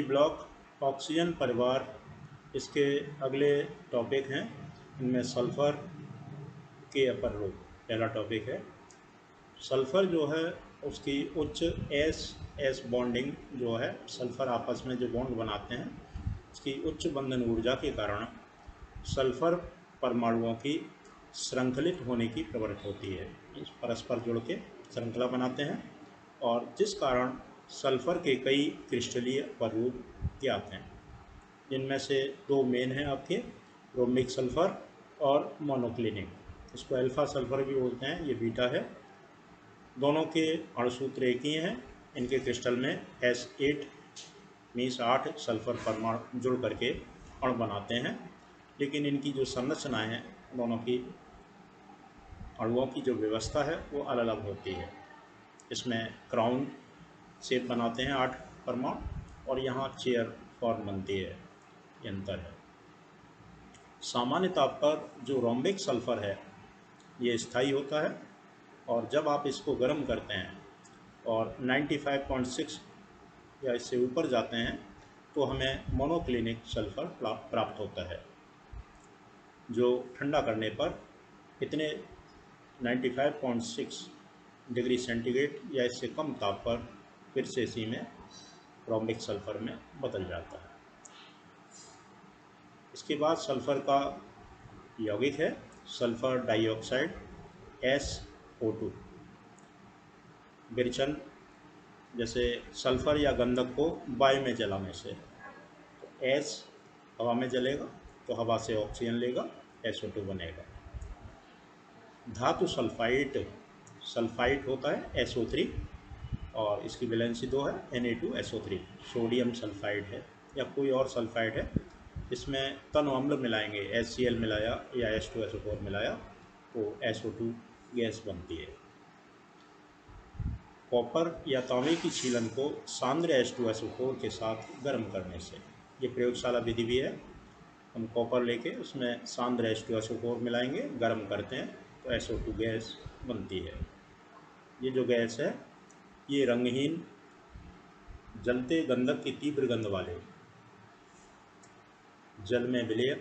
Block oxygen परिवार, इसके अगले टॉपिक हैं। इनमें सल्फ़र के अपर रूप पहला टॉपिक है। सल्फ़र जो है उसकी उच्च एस एस बॉन्डिंग जो है, सल्फ़र आपस में जो बॉन्ड बनाते हैं उसकी उच्च बंधन ऊर्जा के कारण सल्फ़र परमाणुओं की श्रृंखलित होने की प्रवृत्ति होती है। परस्पर जुड़ के श्रृंखला बनाते हैं और जिस कारण सल्फ़र के कई क्रिस्टलीय स्वरूप ज्ञात हैं। जिनमें से दो मेन हैं आपके, रोम्बिक सल्फ़र और मोनोक्लिनिक। इसको अल्फ़ा सल्फ़र भी बोलते हैं, ये बीटा है। दोनों के अणुसूत्र एक ही हैं। इनके क्रिस्टल में S8 मीन्स 8 सल्फ़र परमाणु जुड़ करके अणु बनाते हैं, लेकिन इनकी जो संरचनाएं हैं, दोनों की अणुओं की जो व्यवस्था है वो अलग अलग होती है। इसमें क्राउन शेप बनाते हैं 8 परमाणु और यहाँ चेयर फॉर्म बनती है, ये अंतर है। सामान्य ताप पर जो रोम्बिक सल्फ़र है ये स्थायी होता है और जब आप इसको गर्म करते हैं और 95.6 या इससे ऊपर जाते हैं तो हमें मोनोक्लिनिक सल्फ़र प्राप्त होता है, जो ठंडा करने पर इतने 95.6 डिग्री सेंटीग्रेड या इससे कम ताप पर फिर से इसी में रोम्बिक सल्फ़र में बदल जाता है। इसके बाद सल्फ़र का यौगिक है सल्फ़र डाइऑक्साइड SO2। विरचन जैसे सल्फ़र या गंधक को वायु में जलाने से, तो S हवा में जलेगा तो हवा से ऑक्सीजन लेगा, SO2 बनेगा। धातु सल्फाइड होता है SO3 और इसकी वैलेंसी 2 है, Na2SO3। सोडियम सल्फाइड है या कोई और सल्फाइड है, इसमें तन अम्ल मिलाएंगे, HCl मिलाया या H2SO4 मिलाया तो SO2 गैस बनती है। कॉपर या तांबे की छीलन को सांद्र H2SO4 के साथ गर्म करने से, ये प्रयोगशाला विधि भी है। हम कॉपर लेके उसमें सांद्र H2SO4 मिलाएंगे, गर्म करते हैं तो SO2 गैस बनती है। ये जो गैस है ये रंगहीन जलते गंधक की तीव्र गंध वाले जल में विलय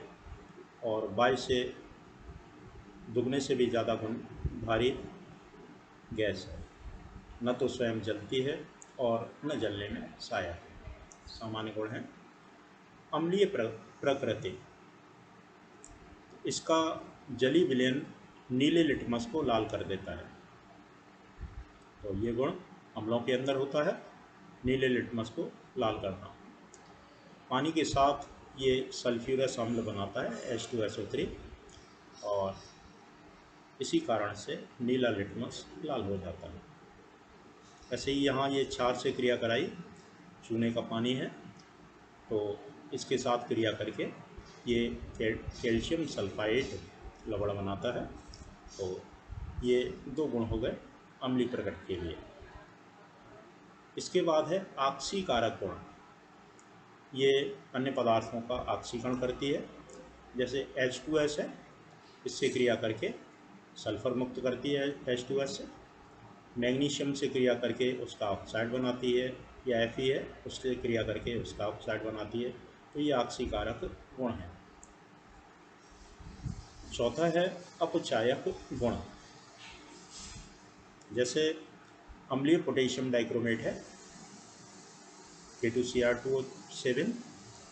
और वायु से दुगने से भी ज़्यादा गुण भारी गैस है। न तो स्वयं जलती है और न जलने में सहायक है। सामान्य गुण है अम्लीय प्रकृति। इसका जली विलयन नीले लिटमस को लाल कर देता है, तो ये गुण अम्लों के अंदर होता है, नीले लिटमस को लाल करना। पानी के साथ ये सल्फ्यूरस अम्ल बनाता है H2SO3 और इसी कारण से नीला लिटमस लाल हो जाता है। ऐसे ही यहाँ ये क्षार से क्रिया कराई, चूने का पानी है तो इसके साथ क्रिया करके ये कैल्शियम सल्फाइड लवण बनाता है, तो ये दो गुण हो गए अम्लीय प्रकृति के लिए। इसके बाद है ऑक्सीकारक गुण। ये अन्य पदार्थों का ऑक्सीकरण करती है, जैसे H2S है, इससे क्रिया करके सल्फ़र मुक्त करती है H2S से। मैग्नीशियम से क्रिया करके उसका ऑक्साइड बनाती है, या Fe है उससे क्रिया करके उसका ऑक्साइड बनाती है, तो ये ऑक्सीकारक गुण है। चौथा है अपचायक गुण। जैसे अम्लीय पोटेशियम डाइक्रोमेट है K2Cr2O7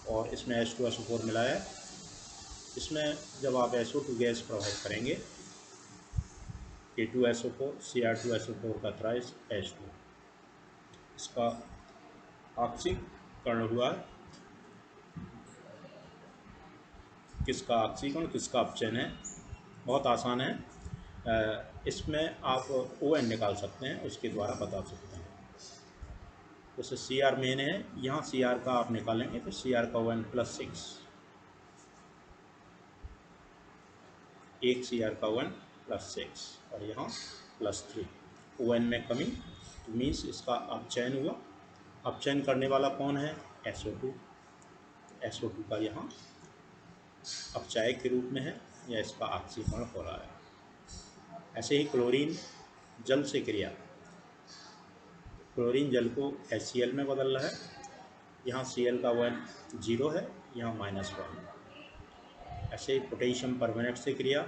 और इसमें H2SO4 मिलाया है। इसमें जब आप SO2 गैस प्रवाहित करेंगे K2SO4 Cr2SO4 का थ्राइस H2, इसका ऑक्सीकरण हुआ। किसका ऑक्सीकरण किसका अपचयन है, बहुत आसान है। इसमें आप ON निकाल सकते हैं, उसके द्वारा बता सकते हैं। जैसे Cr मेन है, यहाँ Cr का आप निकालेंगे तो Cr का ON +6, एक Cr का ON +6 और यहाँ +3, ON में कमी, तो मीन्स इसका अपचयन हुआ। अपचयन करने वाला कौन है, SO2। SO2 का यहाँ अपचायक के रूप में है या इसका ऑक्सीकरण हो रहा है। ऐसे ही क्लोरीन जल से क्रिया, क्लोरीन जल को HCl में बदल रहा है यहाँ Cl का वन 0 है, यहाँ -1 है। ऐसे ही पोटेशियम परमैंगनेट से क्रिया,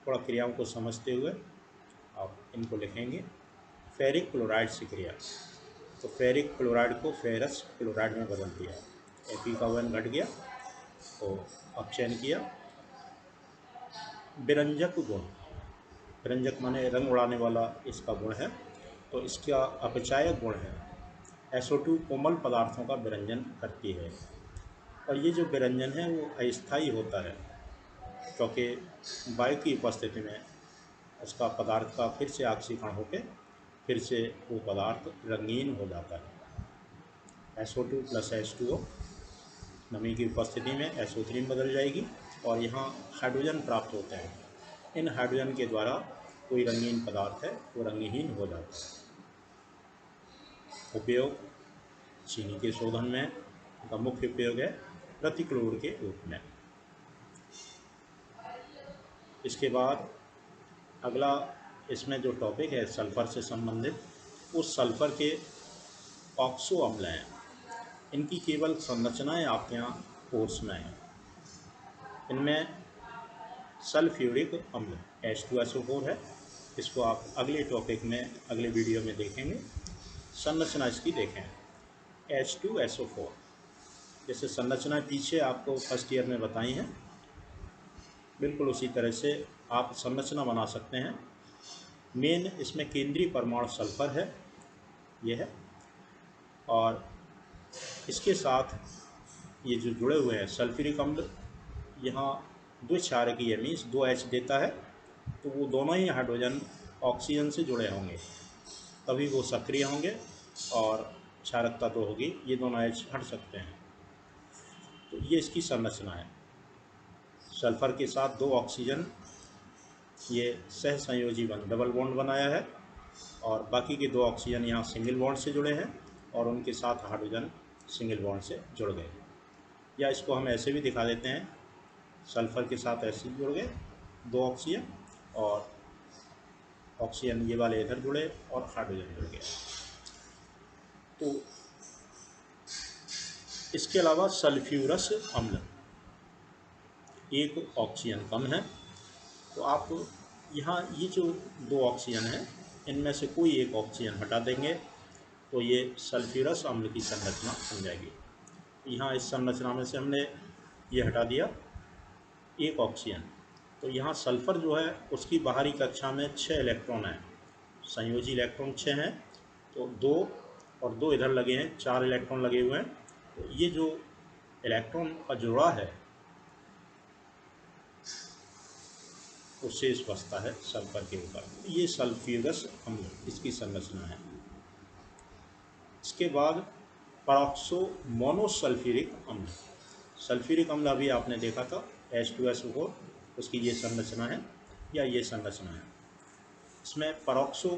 थोड़ा क्रियाओं को समझते हुए आप इनको लिखेंगे। फेरिक क्लोराइड से क्रिया, तो फेरिक क्लोराइड को फेरस क्लोराइड में बदल दिया, Fe का वन घट गया, तो अपचयन किया। विरंजक गुण, विरंजक माने रंग उड़ाने वाला इसका गुण है, तो इसका अपचायक गुण है। SO2 कोमल पदार्थों का विरंजन करती है, और ये जो विरंजन है वो अस्थायी होता है, क्योंकि वायु की उपस्थिति में उसका पदार्थ का फिर से ऑक्सीकरण होकर फिर से वो पदार्थ रंगीन हो जाता है। SO2 + H2O नमी की उपस्थिति में SO3 में बदल जाएगी, और यहाँ हाइड्रोजन प्राप्त होते हैं। इन हाइड्रोजन के द्वारा कोई रंगीन पदार्थ है वो रंगहीन हो जाता है। उपयोग चीनी के शोधन में इनका मुख्य उपयोग है प्रतिक्लोर के रूप में। इसके बाद अगला इसमें जो टॉपिक है सल्फ़र से संबंधित, उस सल्फ़र के ऑक्सो अम्ल हैं, इनकी केवल संरचनाएं आपके यहाँ कोर्स में हैं। इनमें सल्फ्यूरिक अम्ल H2SO4 है, इसको आप अगले टॉपिक में अगले वीडियो में देखेंगे। संरचना इसकी देखें, H2SO4 जैसे संरचना पीछे आपको फर्स्ट ईयर में बताई हैं, बिल्कुल उसी तरह से आप संरचना बना सकते हैं। मेन इसमें केंद्रीय परमाणु सल्फ़र है, ये है, और इसके साथ ये जो जुड़े हुए हैं सल्फ्यूरिक अम्ल, यहाँ द्विक्षारकीय मीन्स 2H देता है, तो वो दोनों ही हाइड्रोजन ऑक्सीजन से जुड़े होंगे, तभी वो सक्रिय होंगे, और क्षारकता 2 होगी, ये दोनों H हट सकते हैं। तो ये इसकी संरचना है। सल्फ़र के साथ 2 ऑक्सीजन, ये सह संयोजी बंध डबल बॉन्ड बनाया है, और बाकी के 2 ऑक्सीजन यहाँ सिंगल बॉन्ड से जुड़े हैं, और उनके साथ हाइड्रोजन सिंगल बॉन्ड से जुड़ गए। या इसको हम ऐसे भी दिखा देते हैं, सल्फ़र के साथ ऐसे जुड़ गए 2 ऑक्सीजन, और ऑक्सीजन ये वाले इधर जुड़े और हाइड्रोजन जुड़ गया। तो इसके अलावा सल्फ्यूरस अम्ल, एक ऑक्सीजन कम है, तो आप यहाँ ये जो 2 ऑक्सीजन हैं इनमें से कोई एक ऑक्सीजन हटा देंगे तो ये सल्फ्यूरस अम्ल की संरचना बन जाएगी। यहाँ इस संरचना में से हमने ये हटा दिया एक ऑक्सीजन, तो यहाँ सल्फ़र जो है उसकी बाहरी कक्षा में 6 इलेक्ट्रॉन हैं, संयोजी इलेक्ट्रॉन 6 हैं, तो 2 और 2 इधर लगे हैं, 4 इलेक्ट्रॉन लगे हुए हैं। तो ये जो इलेक्ट्रॉन का जोड़ा है वो शेष बचता है सल्फ़र के ऊपर, ये सल्फ्यूरस अम्ल इसकी संरचना है। इसके बाद परऑक्सो मोनोसल्फ्यूरिक अम्ल, सल्फ्यूरिक अम्ल अभी आपने देखा था H2SO4, उसकी ये संरचना है या ये संरचना है। इसमें परऑक्सो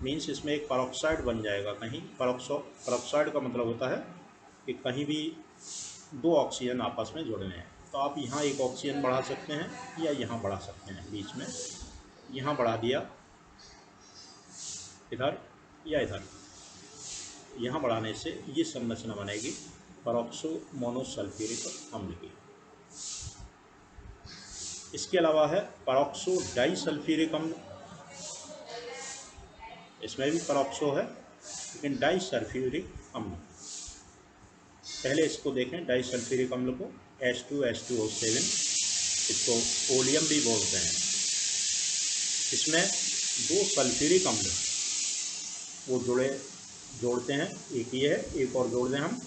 मीन्स इसमें एक परऑक्साइड बन जाएगा कहीं, परऑक्साइड का मतलब होता है कि कहीं भी 2 ऑक्सीजन आपस में जुड़ने हैं, तो आप यहाँ एक ऑक्सीजन बढ़ा सकते हैं या यहाँ बढ़ा सकते हैं, बीच में यहाँ बढ़ा दिया इधर या इधर, यहाँ बढ़ाने से ये संरचना बनेगी परऑक्सो मोनोसल्फ्यूरिक अम्ल की। इसके अलावा है परऑक्सो डाइसल्फ्यूरिक अम्ल, इसमें भी परऑक्सो है लेकिन डाइसल्फ्यूरिक अम्ल। पहले इसको देखें डाइसल्फ्यूरिक अम्ल को, H2H2O7, इसको ओलियम भी बोलते हैं। इसमें 2 सल्फ्यूरिक अम्ल वो जोड़ते हैं, एक ये है, एक और जोड़ दें हम,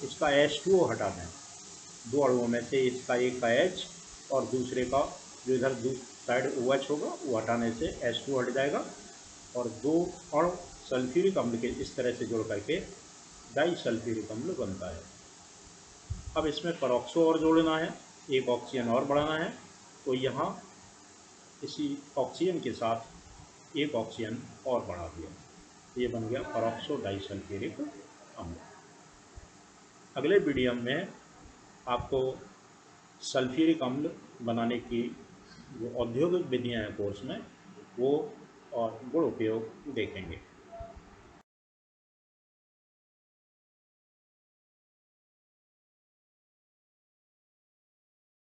इसका H2O हटा दें, 2 अणुओं में से इसका एक का H और दूसरे का जो इधर साइड OH होगा वो हटाने से H2 हट जाएगा, और 2 अणु सल्फ्यूरिक अम्ल के इस तरह से जोड़ करके डाइसल्फ्यूरिक अम्ल बनता है। अब इसमें परऑक्सो और जोड़ना है, एक ऑक्सीजन और बढ़ाना है, तो यहाँ इसी ऑक्सीजन के साथ एक ऑक्सीजन और बढ़ा दिया, ये बन गया परऑक्सो डाइसल्फ्यूरिक अम्ल। अगले वीडियो में आपको सल्फ्यूरिक अम्ल बनाने की जो औद्योगिक विधियाँ हैं कोर्स में, वो और गुण उपयोग देखेंगे।